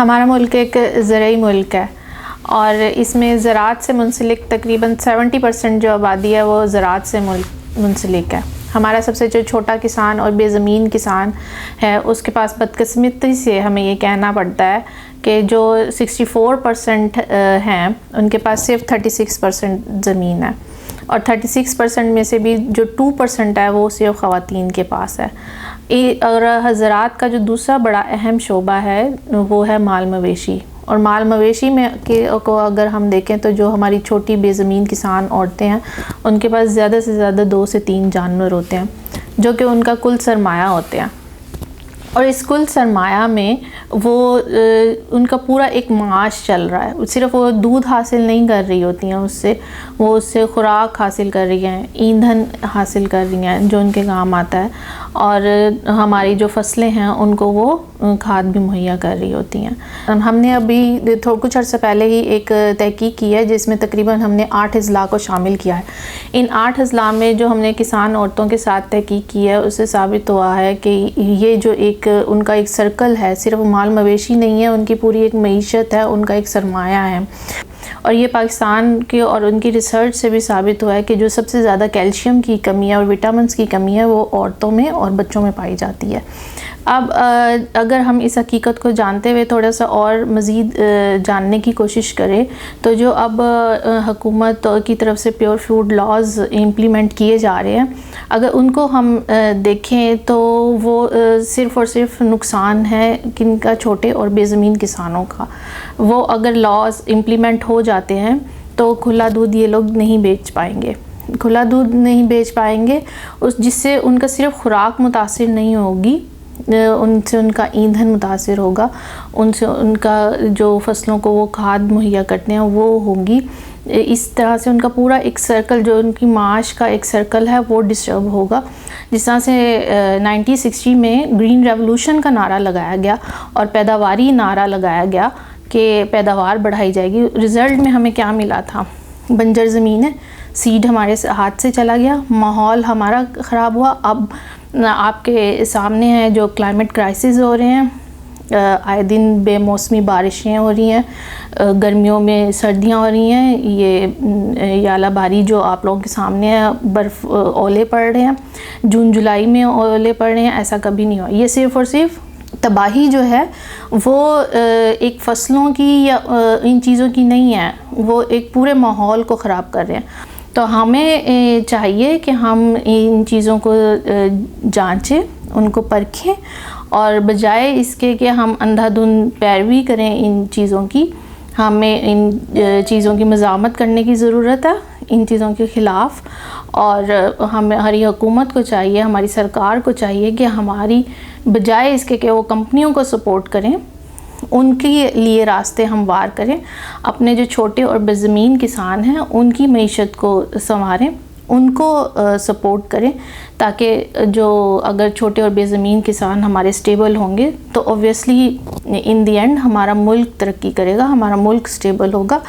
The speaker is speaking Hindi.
हमारा मुल्क एक ज़रई मुल्क है और इसमें ज़राअत से मुंसलिक तकरीबन 70% जो आबादी है वो ज़राअत से मुंसलिक है। हमारा सबसे जो छोटा किसान और बेज़मीन किसान है उसके पास बदकिस्मती से हमें ये कहना पड़ता है कि जो 64% हैं उनके पास सिर्फ 36% ज़मीन है और 36% में से भी जो 2% है वो सिर्फ ख़वातीन के पास है। और ज़राअत का जो दूसरा बड़ा अहम शोबा है वो है माल मवेशी, और माल मवेशी में को अगर हम देखें तो जो हमारी छोटी बेज़मीन किसान औरतें हैं उनके पास ज़्यादा से ज़्यादा 2 से 3 जानवर होते हैं जो कि उनका कुल सरमाया होते हैं। और इस कुल सरमाया में वो उनका पूरा एक माश चल रहा है। सिर्फ वो दूध हासिल नहीं कर रही होती हैं उससे, वो उससे खुराक हासिल कर रही हैं, ईंधन हासिल कर रही हैं जो उनके काम आता है, और हमारी जो फसलें हैं उनको वो खाद भी मुहैया कर रही होती हैं। हमने अभी कुछ अर्सा पहले ही एक तहकीक की है जिसमें तकरीबन हमने 8 अज़ला को शामिल किया है। इन 8 अज़ला में जो हमने किसान औरतों के साथ तहकीक की है उससे साबित हुआ है कि ये जो उनका एक सर्कल है, सिर्फ माल मवेशी नहीं है, उनकी पूरी एक मईशत है, उनका एक सरमाया है। और ये पाकिस्तान के और उनकी रिसर्च से भी साबित हुआ है कि जो सबसे ज़्यादा कैल्शियम की कमी है और विटामिन्स की कमी है वो औरतों में और बच्चों में पाई जाती है। अब अगर हम इस हकीकत को जानते हुए थोड़ा सा और मज़ीद जानने की कोशिश करें तो जो अब हुकूमत की तरफ से प्योर फूड लॉज़ इम्प्लीमेंट किए जा रहे हैं, अगर उनको हम देखें तो वो सिर्फ़ और सिर्फ नुकसान है किनका, छोटे और बेज़मीन किसानों का। वो अगर लॉज़ इम्प्लीमेंट हो जाते हैं तो खुला दूध ये लोग नहीं बेच पाएंगे, खुला दूध नहीं बेच पाएंगे जिससे उनका सिर्फ खुराक मुतासिर नहीं होगी, उनसे उनका ईंधन मुतासिर होगा, उनसे उनका जो फसलों को वो खाद मुहैया करते हैं वो होगी। इस तरह से उनका पूरा एक सर्कल, जो उनकी माश का एक सर्कल है, वो डिस्टर्ब होगा। जिस तरह से 1960 में ग्रीन रेवोल्यूशन का नारा लगाया गया और पैदावारी नारा लगाया गया कि पैदावार बढ़ाई जाएगी। रिज़ल्ट में हमें क्या मिला था? बंजर ज़मीन है, सीड हमारे हाथ से चला गया, माहौल हमारा ख़राब हुआ। अब आपके सामने है जो क्लाइमेट क्राइसिस हो रहे हैं, आए दिन बेमौसमी बारिशें हो रही हैं, गर्मियों में सर्दियां हो रही हैं, ये यालाबारी जो आप लोगों के सामने है, बर्फ़ ओले पड़ रहे हैं, जून जुलाई में ओले पड़ रहे हैं, ऐसा कभी नहीं हुआ। ये सिर्फ़ और सिर्फ तबाही जो है वो एक फ़सलों की या इन चीज़ों की नहीं है, वो एक पूरे माहौल को ख़राब कर रहे हैं। तो हमें चाहिए कि हम इन चीज़ों को जांचें, उनको परखें, और बजाय इसके कि हम अंधाधुंध पैरवी करें इन चीज़ों की, हमें इन चीज़ों की मज़ामत करने की ज़रूरत है, इन चीज़ों के ख़िलाफ़। और हमारी हुकूमत को चाहिए, हमारी सरकार को चाहिए कि हमारी बजाय इसके कि वो कंपनियों को सपोर्ट करें, उनके लिए रास्ते हमवार करें, अपने जो छोटे और बेज़मीन किसान हैं उनकी मईशत को संवारें, उनको सपोर्ट करें, ताकि जो अगर छोटे और बेज़मीन किसान हमारे स्टेबल होंगे तो ऑब्वियसली इन दी एंड हमारा मुल्क तरक्की करेगा, हमारा मुल्क स्टेबल होगा